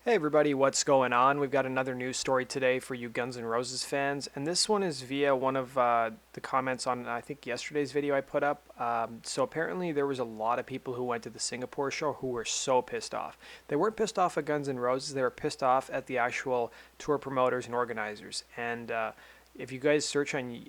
Hey everybody, what's going on? We've got another news story today for you Guns N' Roses fans, and this one is via one of the comments on, I think, yesterday's video I put up. So apparently there was a lot of people who went to the Singapore show who were so pissed off. They weren't pissed off at Guns N' Roses, they were pissed off at the actual tour promoters and organizers. And if you guys search on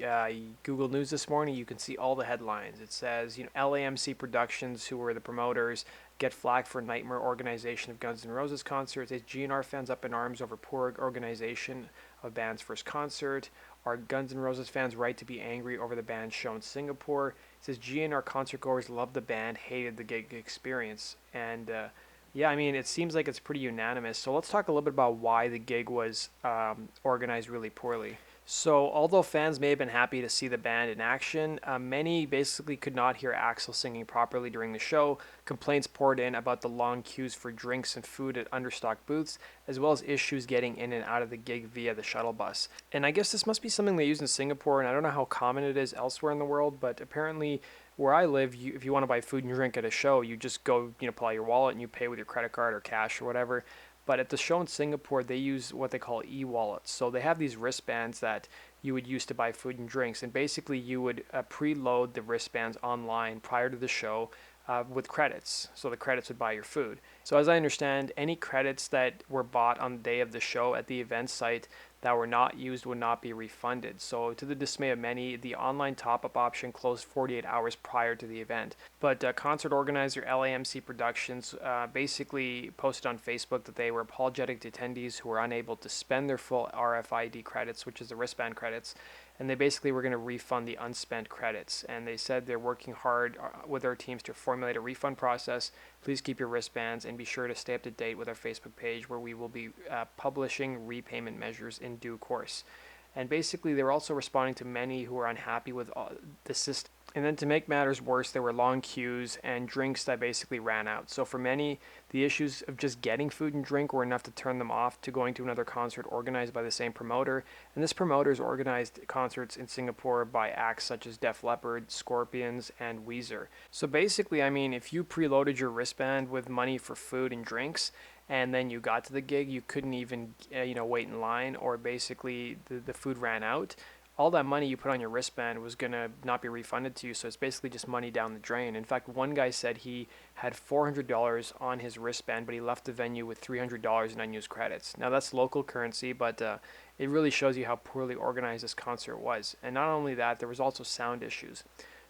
Google News this morning, you can see all the headlines. It says, LAMC Productions, who were the promoters, get flack for nightmare organization of Guns N' Roses concerts. It's GNR fans up in arms over poor organization of band's first concert. Are Guns N' Roses fans right to be angry over the band's show in Singapore? It says GNR concert goers loved the band, hated the gig experience. And yeah, I mean, it seems like it's pretty unanimous. So let's talk a little bit about why the gig was organized really poorly. So, although fans may have been happy to see the band in action, many basically could not hear Axl singing properly during the show. Complaints poured in about the long queues for drinks and food at understocked booths, as well as issues getting in and out of the gig via the shuttle bus. And I guess this must be something they use in Singapore, and I don't know how common it is elsewhere in the world, but apparently where I live, if you want to buy food and drink at a show, you just go, pull out your wallet and you pay with your credit card or cash or whatever. But at the show in Singapore, they use what they call e-wallets. So they have these wristbands that you would use to buy food and drinks. And basically, you would preload the wristbands online prior to the show with credits. So the credits would buy your food. So as I understand, any credits that were bought on the day of the show at the event site that were not used would not be refunded. So to the dismay of many, the online top-up option closed 48 hours prior to the event. But concert organizer LAMC Productions basically posted on Facebook that they were apologetic to attendees who were unable to spend their full RFID credits, which is the wristband credits, and they basically were going to refund the unspent credits. And they said they're working hard with our teams to formulate a refund process. Please keep your wristbands and be sure to stay up to date with our Facebook page, where we will be publishing repayment measures in due course. And basically, they were also responding to many who were unhappy with the system. And then to make matters worse, there were long queues and drinks that basically ran out. So for many, the issues of just getting food and drink were enough to turn them off to going to another concert organized by the same promoter. And this promoter's organized concerts in Singapore by acts such as Def Leppard, Scorpions, and Weezer. So basically, I mean, if you preloaded your wristband with money for food and drinks, and then you got to the gig, you couldn't even wait in line, or basically the food ran out, all that money you put on your wristband was going to not be refunded to you. So it's basically just money down the drain. In fact, one guy said he had $400 on his wristband, but he left the venue with $300 in unused credits. Now that's local currency, but it really shows you how poorly organized this concert was. And not only that, there was also sound issues.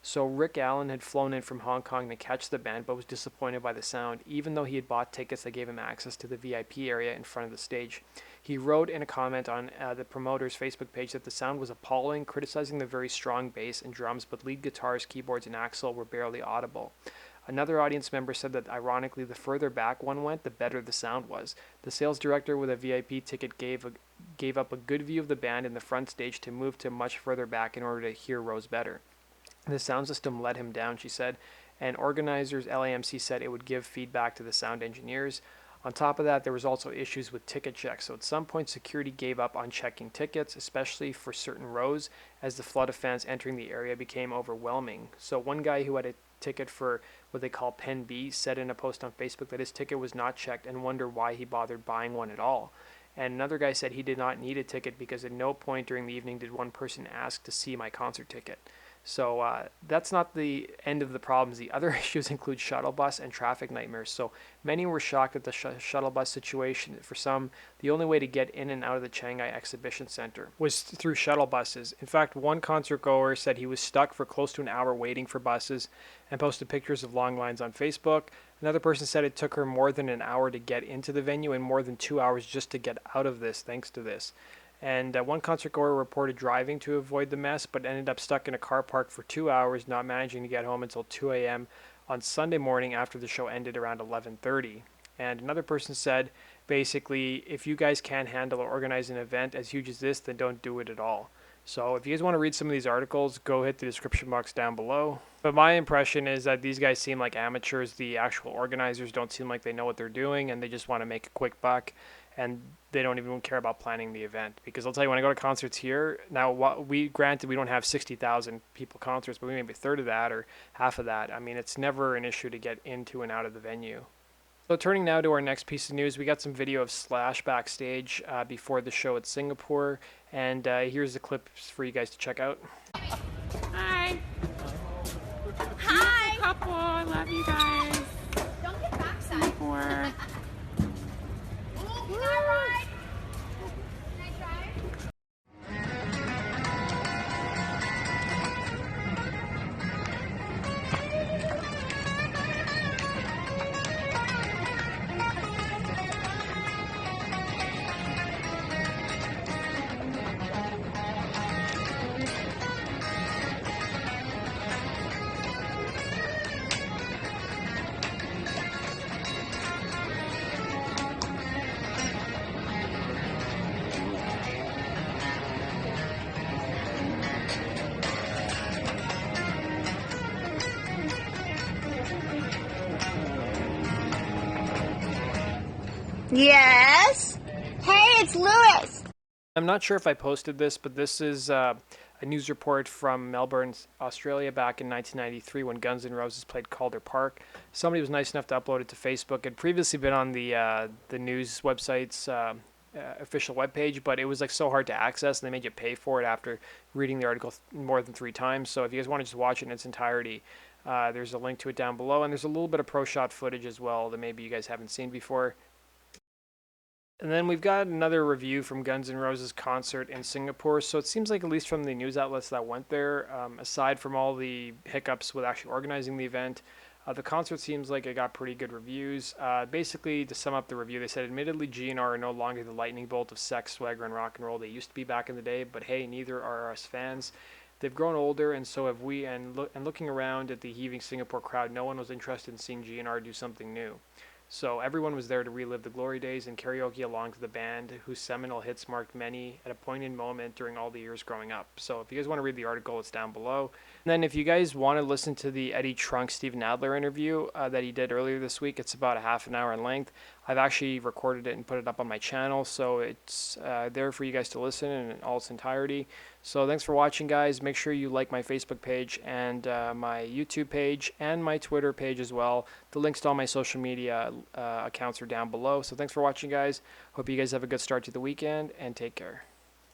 So Rick Allen had flown in from Hong Kong to catch the band, but was disappointed by the sound, even though he had bought tickets that gave him access to the VIP area in front of the stage. He wrote in a comment on the promoter's Facebook page that the sound was appalling, criticizing the very strong bass and drums, but lead guitars, keyboards, and Axl were barely audible. Another audience member said that ironically, the further back one went, the better the sound was. The sales director with a VIP ticket gave up a good view of the band in the front stage to move to much further back in order to hear Rose better. The sound system let him down, she said, and organizers LAMC said it would give feedback to the sound engineers. On top of that, there was also issues with ticket checks. So at some point, security gave up on checking tickets, especially for certain rows, as the flood of fans entering the area became overwhelming. So one guy who had a ticket for what they call Pen B said in a post on Facebook that his ticket was not checked and wondered why he bothered buying one at all. And another guy said he did not need a ticket because at no point during the evening did one person ask to see my concert ticket. So that's not the end of the problems. The other issues include shuttle bus and traffic nightmares. So many were shocked at the shuttle bus situation. For some, the only way to get in and out of the Changi Exhibition Center was through shuttle buses. In fact, one concert goer said he was stuck for close to an hour waiting for buses and posted pictures of long lines on Facebook. Another person said it took her more than an hour to get into the venue and more than 2 hours just to get out of this thanks to this. And one concert goer reported driving to avoid the mess, but ended up stuck in a car park for 2 hours, not managing to get home until 2 a.m. on Sunday morning after the show ended around 11:30. And another person said, basically, if you guys can't handle or organize an event as huge as this, then don't do it at all. So if you guys want to read some of these articles, go hit the description box down below. But my impression is that these guys seem like amateurs. The actual organizers don't seem like they know what they're doing, and they just want to make a quick buck. And they don't even care about planning the event. Because I'll tell you, when I go to concerts here, now granted we don't have 60,000 people concerts, but we maybe a third of that or half of that. I mean, it's never an issue to get into and out of the venue. So turning now to our next piece of news, we got some video of Slash backstage before the show at Singapore, and here's the clips for you guys to check out. Hi. Hi. Couple. I love you guys. Don't get backside. Singapore. Ooh, can I ride? Can I drive? Yes. Hey, it's Lewis. I'm not sure if I posted this, but this is a news report from Melbourne, Australia, back in 1993 when Guns N' Roses played Calder Park. Somebody was nice enough to upload it to Facebook. It had previously been on the news website's official webpage, but it was like so hard to access, and they made you pay for it after reading the article more than 3 times. So if you guys want to just watch it in its entirety, there's a link to it down below, and there's a little bit of pro shot footage as well that maybe you guys haven't seen before. And then we've got another review from Guns N' Roses concert in Singapore. So it seems like, at least from the news outlets that went there, aside from all the hiccups with actually organizing the event, the concert seems like it got pretty good reviews. Basically, to sum up the review, they said, admittedly, GNR are no longer the lightning bolt of sex, swagger, and rock and roll they used to be back in the day, but hey, neither are us fans. They've grown older, and so have we, and looking around at the heaving Singapore crowd, no one was interested in seeing GNR do something new. So everyone was there to relive the glory days and karaoke along to the band, whose seminal hits marked many at a poignant moment during all the years growing up. So if you guys want to read the article, it's down below. And then if you guys want to listen to the Eddie Trunk Steven Adler interview that he did earlier this week, it's about a half an hour in length. I've actually recorded it and put it up on my channel, so it's there for you guys to listen in all its entirety. So thanks for watching, guys. Make sure you like my Facebook page and my YouTube page and my Twitter page as well. The links to all my social media accounts are down below. So thanks for watching, guys. Hope you guys have a good start to the weekend, and take care.